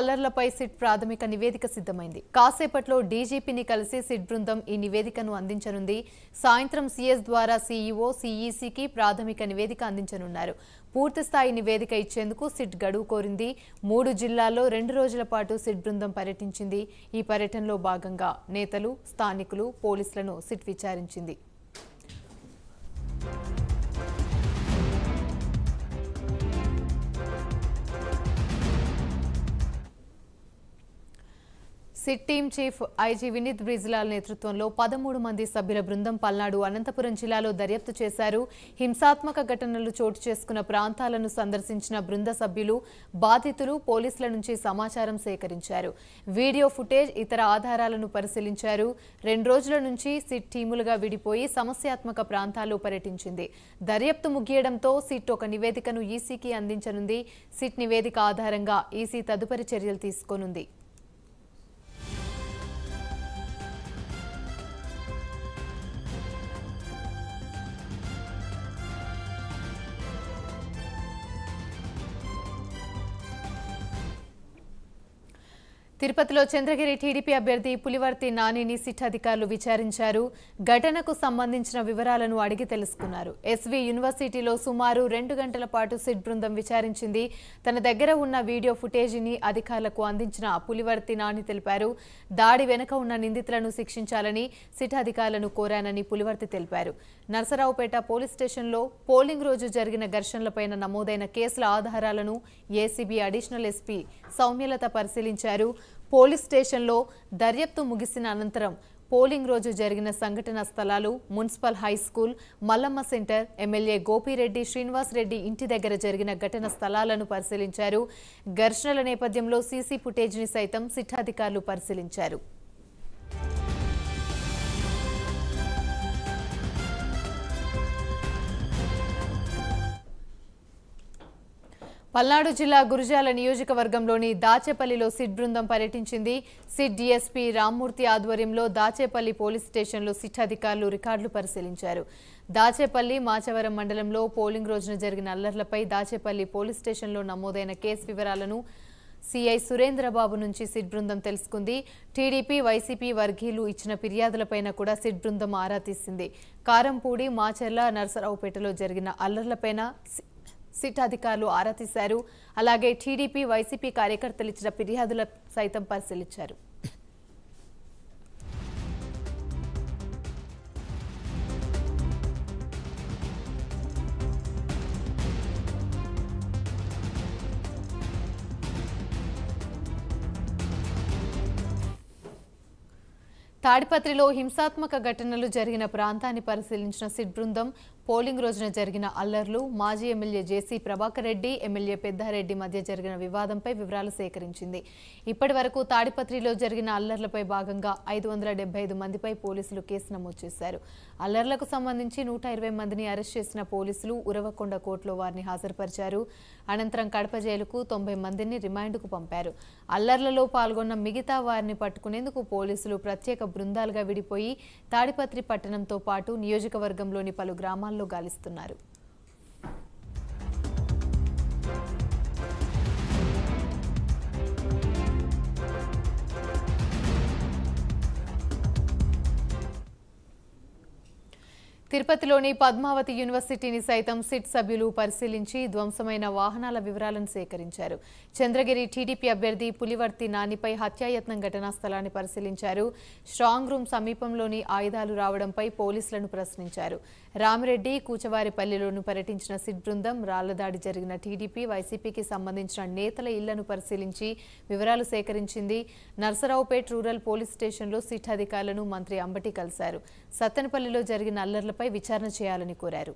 అల్లర్లపై SIT ప్రాథమిక నివేదిక సిద్ధమైంది. కాసేపట్లో డీజీపీని కలిసి సిట్ బృందం ఈ నివేదికను అందించనుంది. సాయంత్రం సీఎస్ ద్వారా సీఈఓ, సీఈసీకి ప్రాథమిక నివేదిక అందించనున్నారు. పూర్తిస్థాయి నివేదిక ఇచ్చేందుకు సిట్ గడువు కోరింది. 3 జిల్లాల్లో 2 రోజుల పాటు సిట్ బృందం పర్యటించింది. ఈ పర్యటనలో భాగంగా నేతలు, స్థానికులు, పోలీసులను సిట్ విచారించింది. SIT team chief IG Vineet Brijlal నేతృత్వంలో 13 మంది సభ్యుల బృందం పల్నాడు, అనంతపురం జిల్లాలో దర్యాప్తు చేశారు. హింసాత్మక ఘటనలు చోటు చేసుకున్న ప్రాంతాలను సందర్శించిన బృంద సభ్యులు, బాధితులు, పోలీసుల నుంచి సమాచారం సేకరించారు. వీడియో ఫుటేజ్, ఇతర ఆధారాలను పరిశీలించారు. 2 రోజుల నుంచి సిట్ టీములుగా విడిపోయి సమస్యాత్మక ప్రాంతాల్లో పర్యటించింది. దర్యాప్తు ముగియడంతో సిట్ ఒక నివేదికను ఈసీకి అందించనుంది. సిట్ నివేదిక ఆధారంగా ఈసీ తదుపరి చర్యలు తీసుకోనుంది. తిరుపతిలో చంద్రగిరి టీడీపీ అభ్యర్థి పులివర్తి నానిని సిట్ అధికారులు విచారించారు. ఘటనకు సంబంధించిన వివరాలను అడిగి తెలుసుకున్నారు. ఎస్వీ యూనివర్సిటీలో సుమారు 2 గంటల పాటు సిట్ బృందం విచారించింది. తన దగ్గర ఉన్న వీడియో ఫుటేజీని అధికారులకు అందించిన పులివర్తి నాని తెలిపారు. దాడి వెనుక ఉన్న నిందితులను శిక్షించాలని సిట్ అధికారులను కోరానని పులివర్తి తెలిపారు. నర్సరావుపేట పోలీస్ స్టేషన్లో పోలింగ్ రోజు జరిగిన ఘర్షణలపై నమోదైన కేసుల ఆధారాలను ఏసీబీ అడిషనల్ ఎస్పీ సౌమ్యలత పరిశీలించారు. పోలీస్ స్టేషన్లో దర్యాప్తు ముగిసిన అనంతరం పోలింగ్ రోజు జరిగిన సంఘటన స్థలాలు, municipal high school, Mallamma centre, MLA Gopireddy Srinivasareddy ఇంటి దగ్గర జరిగిన ఘటన స్థలాలను పరిశీలించారు. ఘర్షణల నేపథ్యంలో సీసీ ఫుటేజ్ని సైతం సిట్ అధికారులు పరిశీలించారు. పల్నాడు జిల్లా గురజాల నియోజకవర్గంలోని దాచేపల్లిలో సిట్ బృందం పర్యటించింది. సిట్ డీఎస్పీ రామ్మూర్తి ఆధ్వర్యంలో దాచేపల్లి పోలీస్ స్టేషన్లో సిట్ అధికారులు రికార్డులు పరిశీలించారు. దాచేపల్లి, మాచవరం మండలంలో పోలింగ్ రోజున జరిగిన అల్లర్లపై దాచేపల్లి పోలీస్ స్టేషన్లో నమోదైన కేసు వివరాలను సీఐ సురేంద్రబాబు నుంచి సిట్ బృందం తెలుసుకుంది. టీడీపీ, వైసీపీ వర్గీయులు ఇచ్చిన ఫిర్యాదులపైన కూడా సిట్ బృందం ఆరా తీసింది. కారంపూడి, మాచర్ల, నర్సరావుపేటలో జరిగిన అల్లర్లపైన సిట్ అధికారులు ఆరా తీశారు. అలాగే టీడీపీ, వైసీపీ కార్యకర్తలు ఇచ్చిన ఫిర్యాదుల సైతం పరిశీలించారు. తాడిపత్రిలో హింసాత్మక ఘటనలు జరిగిన ప్రాంతాన్ని పరిశీలించిన సిట్ బృందం పోలింగ్ రోజున జరిగిన అల్లర్లు, మాజీ ఎమ్మెల్యే జేసీ ప్రభాకర్ రెడ్డి, ఎమ్మెల్యే పెద్దారెడ్డి మధ్య జరిగిన వివాదంపై వివరాలు సేకరించింది. ఇప్పటి వరకు తాడిపత్రిలో జరిగిన అల్లర్లపై భాగంగా 575 మందిపై పోలీసులు కేసు నమోదు చేశారు. అల్లర్లకు సంబంధించి 120 మందిని అరెస్ట్ చేసిన పోలీసులు ఉరవకొండ కోర్టులో వారిని హాజరుపరిచారు. అనంతరం కడప జైలుకు 90 మందిని రిమాండ్కు పంపారు. అల్లర్లలో పాల్గొన్న మిగతా వారిని పట్టుకునేందుకు పోలీసులు ప్రత్యేక బృందాలుగా విడిపోయి తాడిపత్రి పట్టణంతో పాటు నియోజకవర్గంలోని పలు గ్రామాల్లో గాలిస్తున్నారు. తిరుపతిలోని పద్మావతి యూనివర్సిటీని సైతం సిట్ సభ్యులు పరిశీలించి ధ్వంసమైన వాహనాల వివరాలను సేకరించారు. చంద్రగిరి టీడీపీ అభ్యర్థి పులివర్తి నానిపై హత్యాయత్నం ఘటనా స్థలాన్ని పరిశీలించారు. స్ట్రాంగ్ రూమ్ సమీపంలోని ఆయుధాలు రావడంపై పోలీసులను ప్రశ్నించారు. రామిరెడ్డి, కూచవారిపల్లిలోను పర్యటించిన సిట్ బృందం రాళ్లదాడి జరిగిన టీడీపీ, వైసీపీకి సంబంధించిన నేతల ఇళ్లను పరిశీలించి వివరాలు సేకరించింది. నర్సరావుపేట రూరల్ పోలీస్ స్టేషన్లో సిట్ అధికారులను మంత్రి అంబటి కలిశారు. సత్తెనపల్లిలో జరిగిన అల్లర్లపై విచారణ చేయాలని కోరారు.